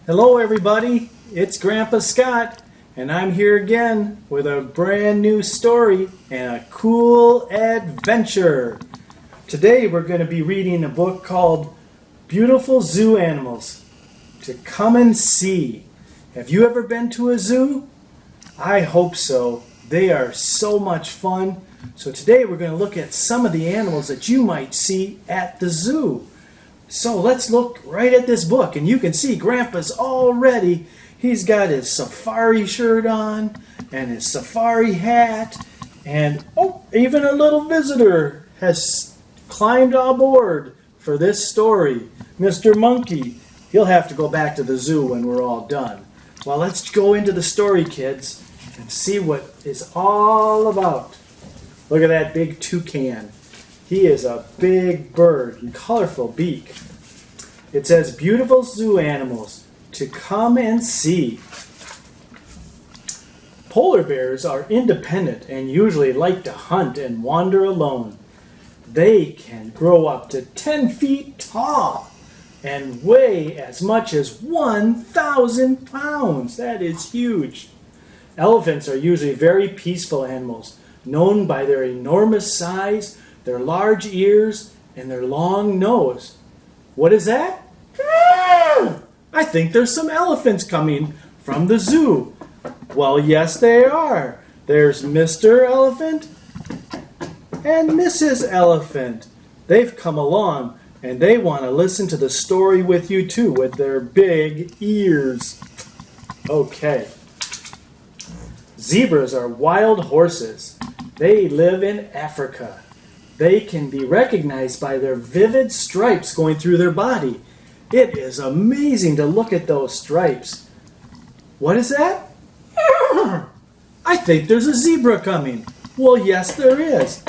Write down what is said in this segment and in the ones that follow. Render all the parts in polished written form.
Hello everybody, it's Grampa Scott, and I'm here again with a brand new story and a cool adventure. Today we're going to be reading a book called Beautiful Zoo Animals to Come and See. Have you ever been to a zoo? I hope so. They are so much fun. So today we're going to look at some of the animals that you might see at the zoo. So let's look right at this book, and you can see Grandpa's all ready. He's got his safari shirt on and his safari hat, and even a little visitor has climbed aboard for this story. Mr. Monkey. He'll have to go back to the zoo when we're all done. Well, let's go into the story, kids, and see what it's all about. Look at that big toucan. He is a big bird and colorful beak. It says, beautiful zoo animals to come and see. Polar bears are independent and usually like to hunt and wander alone. They can grow up to 10 feet tall and weigh as much as 1,000 pounds. That is huge. Elephants are usually very peaceful animals, known by their enormous size, their large ears, and their long nose. What is that? I think there's some elephants coming from the zoo. Well, yes, they are. There's Mr. Elephant and Mrs. Elephant. They've come along, and they want to listen to the story with you, too, with their big ears. Okay. Zebras are wild horses. They live in Africa. They can be recognized by their vivid stripes going through their body. It is amazing to look at those stripes. What is that? I think there's a zebra coming. Well, yes, there is.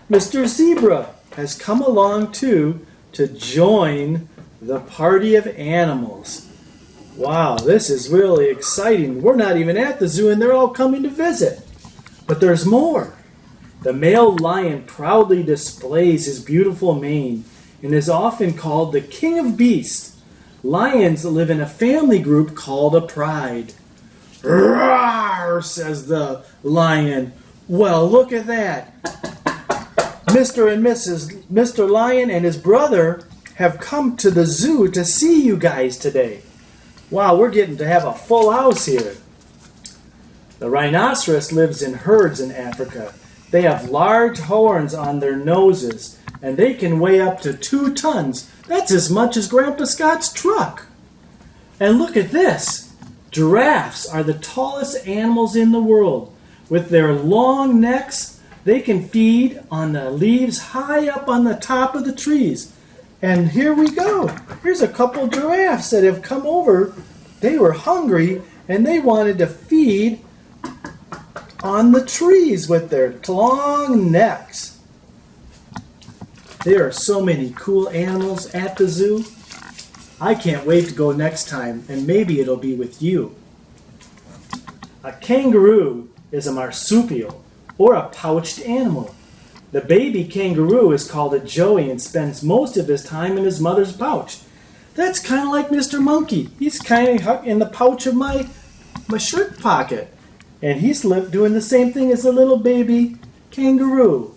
Mr. Zebra has come along, too, to join the party of animals. Wow, this is really exciting. We're not even at the zoo, and they're all coming to visit. But there's more. The male lion proudly displays his beautiful mane and is often called the king of beasts. Lions live in a family group called a pride. Roar, says the lion. Well, look at that. Mr. Lion and his brother have come to the zoo to see you guys today. Wow, we're getting to have a full house here. The rhinoceros lives in herds in Africa. They have large horns on their noses, and they can weigh up to 2 tons. That's as much as Grampa Scott's truck. And look at this. Giraffes are the tallest animals in the world. With their long necks, they can feed on the leaves high up on the top of the trees. And here we go. Here's a couple giraffes that have come over. They were hungry, and they wanted to feed on the trees with their long necks. There are so many cool animals at the zoo. I can't wait to go next time, and maybe it'll be with you. A kangaroo is a marsupial, or a pouched animal. The baby kangaroo is called a joey and spends most of his time in his mother's pouch. That's kind of like Mr. Monkey. He's kind of in the pouch of my shirt pocket. And he's doing the same thing as a little baby kangaroo.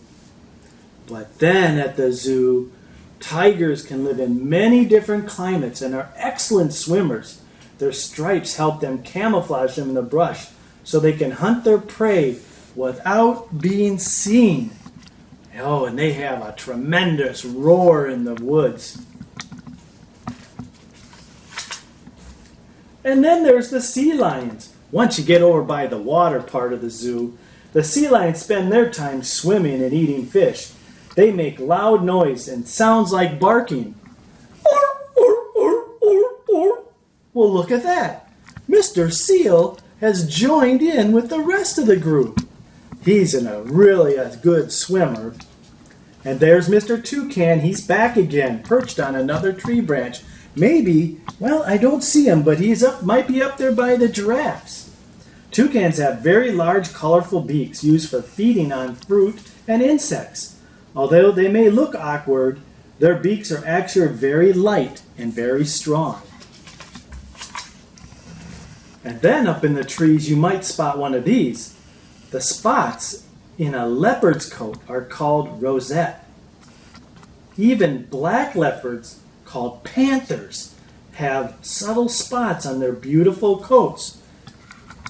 But then at the zoo, tigers can live in many different climates and are excellent swimmers. Their stripes help them camouflage them in the brush so they can hunt their prey without being seen. Oh, and they have a tremendous roar in the woods. And then there's the sea lions. Once you get over by the water part of the zoo, the sea lions spend their time swimming and eating fish. They make loud noise and sounds like barking. Well, look at that. Mr. Seal has joined in with the rest of the group. He's really a good swimmer. And there's Mr. Toucan. He's back again, perched on another tree branch. Maybe, well, I don't see him, but might be up there by the giraffes. Toucans have very large, colorful beaks used for feeding on fruit and insects. Although they may look awkward, their beaks are actually very light and very strong. And then up in the trees you might spot one of these. The spots in a leopard's coat are called rosette. Even black leopards, called panthers, have subtle spots on their beautiful coats.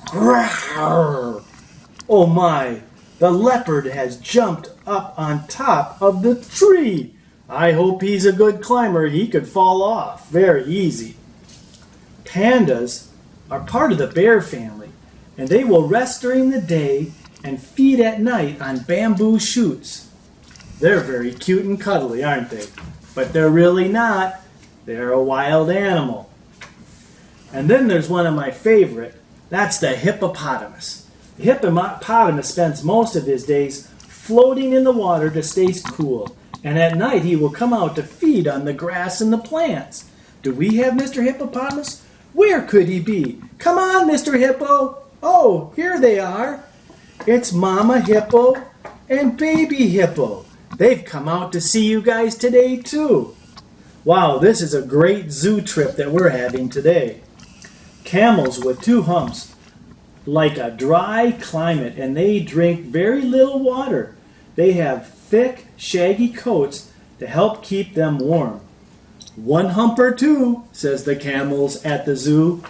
Grrr! Oh my, the leopard has jumped up on top of the tree. I hope he's a good climber. He could fall off very easy. Pandas are part of the bear family, and they will rest during the day and feed at night on bamboo shoots. They're very cute and cuddly, aren't they? But they're really not. They're a wild animal. And then there's one of my favorite. That's the hippopotamus. The hippopotamus spends most of his days floating in the water to stay cool. And at night he will come out to feed on the grass and the plants. Do we have Mr. Hippopotamus? Where could he be? Come on, Mr. Hippo. Oh, here they are. It's Mama Hippo and Baby Hippo. They've come out to see you guys today too. Wow, this is a great zoo trip that we're having today. Camels with 2 humps like a dry climate, and they drink very little water. They have thick, shaggy coats to help keep them warm. 1 hump or 2, says the camels at the zoo.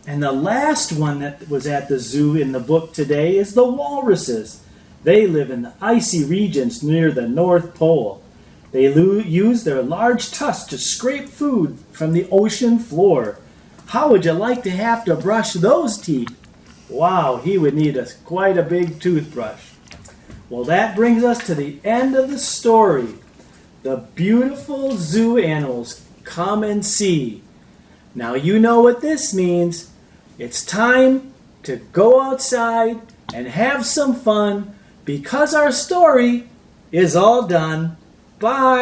And the last one that was at the zoo in the book today is the walruses. They live in the icy regions near the North Pole. They use their large tusks to scrape food from the ocean floor. How would you like to have to brush those teeth? Wow, he would need quite a big toothbrush. Well, that brings us to the end of the story. The beautiful zoo animals come and see. Now you know what this means. It's time to go outside and have some fun because our story is all done. Bye.